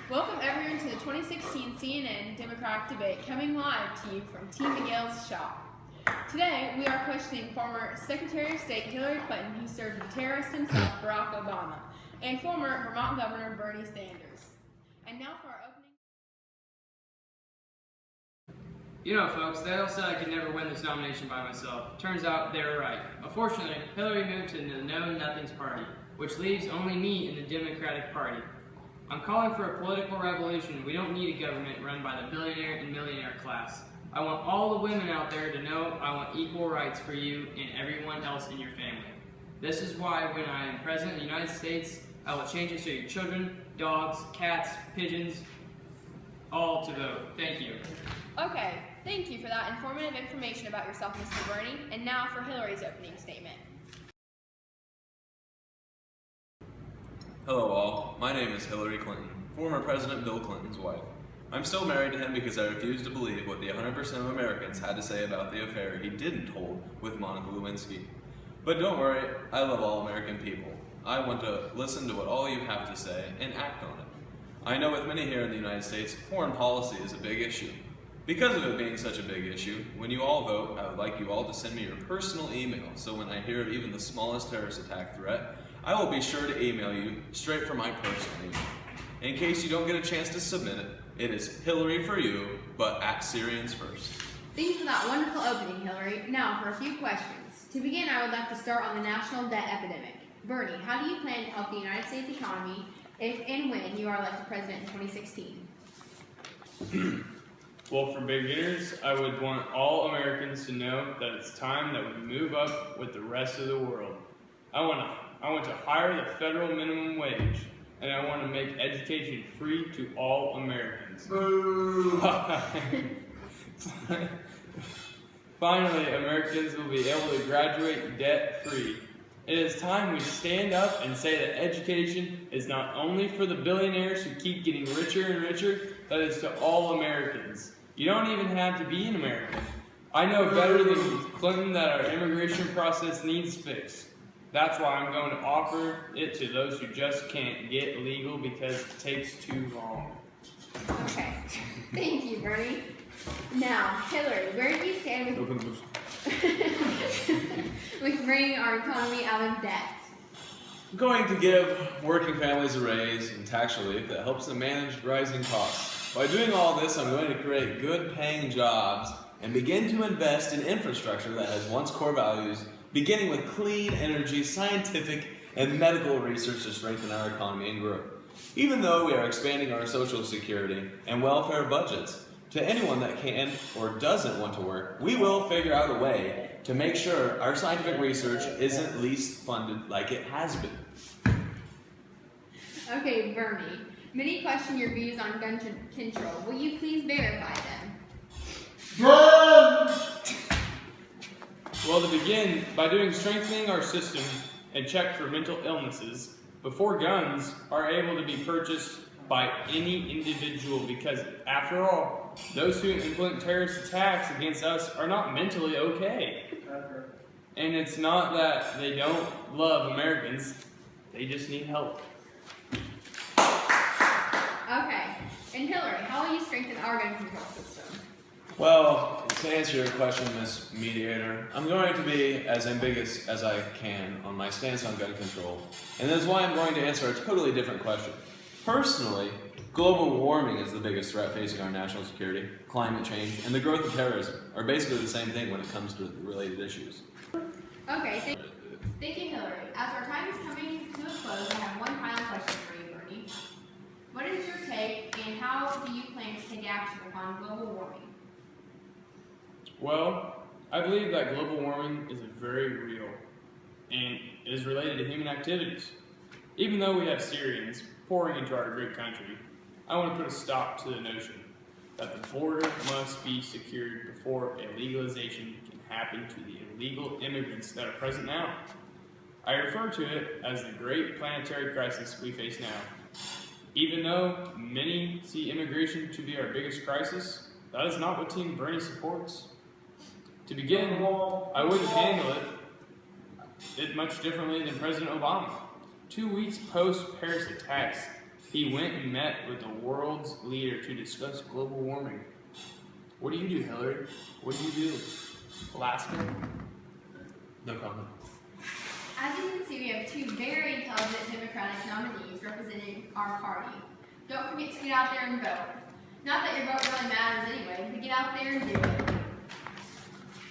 Welcome everyone to the 2016 CNN Democratic debate, coming live to you from T. Miguel's shop. Today, we are questioning former Secretary of State Hillary Clinton, who served the terrorist himself, Barack Obama, and former Vermont Governor Bernie Sanders. And now for our opening. You know, folks, they all said I could never win this nomination by myself. Turns out they were right. Unfortunately, Hillary moved to the Know-Nothings Party, which leaves only me in the Democratic Party. I'm calling for a political revolution. We don't need a government run by the billionaire and millionaire class. I want all the women out there to know I want equal rights for you and everyone else in your family. This is why when I am President of the United States, I will change it so your children, dogs, cats, pigeons, all to vote. Thank you. Okay, thank you for that informative information about yourself, Mr. Bernie. And now for Hillary's opening statement. Hello all, my name is Hillary Clinton, former President Bill Clinton's wife. I'm still married to him because I refuse to believe what the 100% of Americans had to say about the affair he didn't hold with Monica Lewinsky. But don't worry, I love all American people. I want to listen to what all you have to say and act on it. I know with many here in the United States, foreign policy is a big issue. Because of it being such a big issue, when you all vote, I would like you all to send me your personal email, so when I hear of even the smallest terrorist attack threat, I will be sure to email you straight from my personal email. In case you don't get a chance to submit it, it is Hillary for you, but at Syrians first. Thank you for that wonderful opening, Hillary. Now for a few questions. To begin, I would like to start on the national debt epidemic. Bernie, how do you plan to help the United States economy if and when you are elected president in 2016? Well, for beginners, I would want all Americans to know that it's time that we move up with the rest of the world. I want to hire the federal minimum wage, and I want to make education free to all Americans. Finally, Americans will be able to graduate debt-free. It is time we stand up and say that education is not only for the billionaires who keep getting richer and richer, but it's to all Americans. You don't even have to be an American. I know better than Clinton that our immigration process needs fixed. That's why I'm going to offer it to those who just can't get legal because it takes too long. Okay, thank you, Bernie. Now, Hillary, where do you stand with bringing our economy out of debt? I'm going to give working families a raise and tax relief that helps them manage rising costs. By doing all this, I'm going to create good-paying jobs and begin to invest in infrastructure that has one's core values, beginning with clean energy, scientific, and medical research to strengthen our economy and growth. Even though we are expanding our Social Security and welfare budgets to anyone that can or doesn't want to work, we will figure out a way to make sure our scientific research isn't least funded like it has been. Okay, Bernie. Many question your views on gun control. Will you please verify them? Well, to begin, by strengthening our system and check for mental illnesses before guns are able to be purchased by any individual, because after all, those who implement terrorist attacks against us are not mentally okay. And it's not that they don't love Americans, they just need help. Okay, and Hillary, how will you strengthen our gun control system? Well, to answer your question, Ms. Mediator, I'm going to be as ambiguous as I can on my stance on gun control, and that's why I'm going to answer a totally different question. Personally, global warming is the biggest threat facing our national security. Climate change and the growth of terrorism are basically the same thing when it comes to related issues. Okay, thank you, Hillary. As our time is coming to a close, I have one final question for you, Bernie. What is your take, and how do you plan to take action upon global warming? Well, I believe that global warming is very real and is related to human activities. Even though we have Syrians pouring into our great country, I want to put a stop to the notion that the border must be secured before a legalization can happen to the illegal immigrants that are present now. I refer to it as the great planetary crisis we face now. Even though many see immigration to be our biggest crisis, that is not what Team Bernie supports. To begin, I wouldn't handle it much differently than President Obama. 2 weeks post-Paris attacks, He went and met with the world's leader to discuss global warming. What do you do, Hillary? What do you do? Alaska? No comment. As you can see, we have two very intelligent Democratic nominees representing our party. Don't forget to get out there and vote. Not that your vote really matters anyway, but get out there and do it.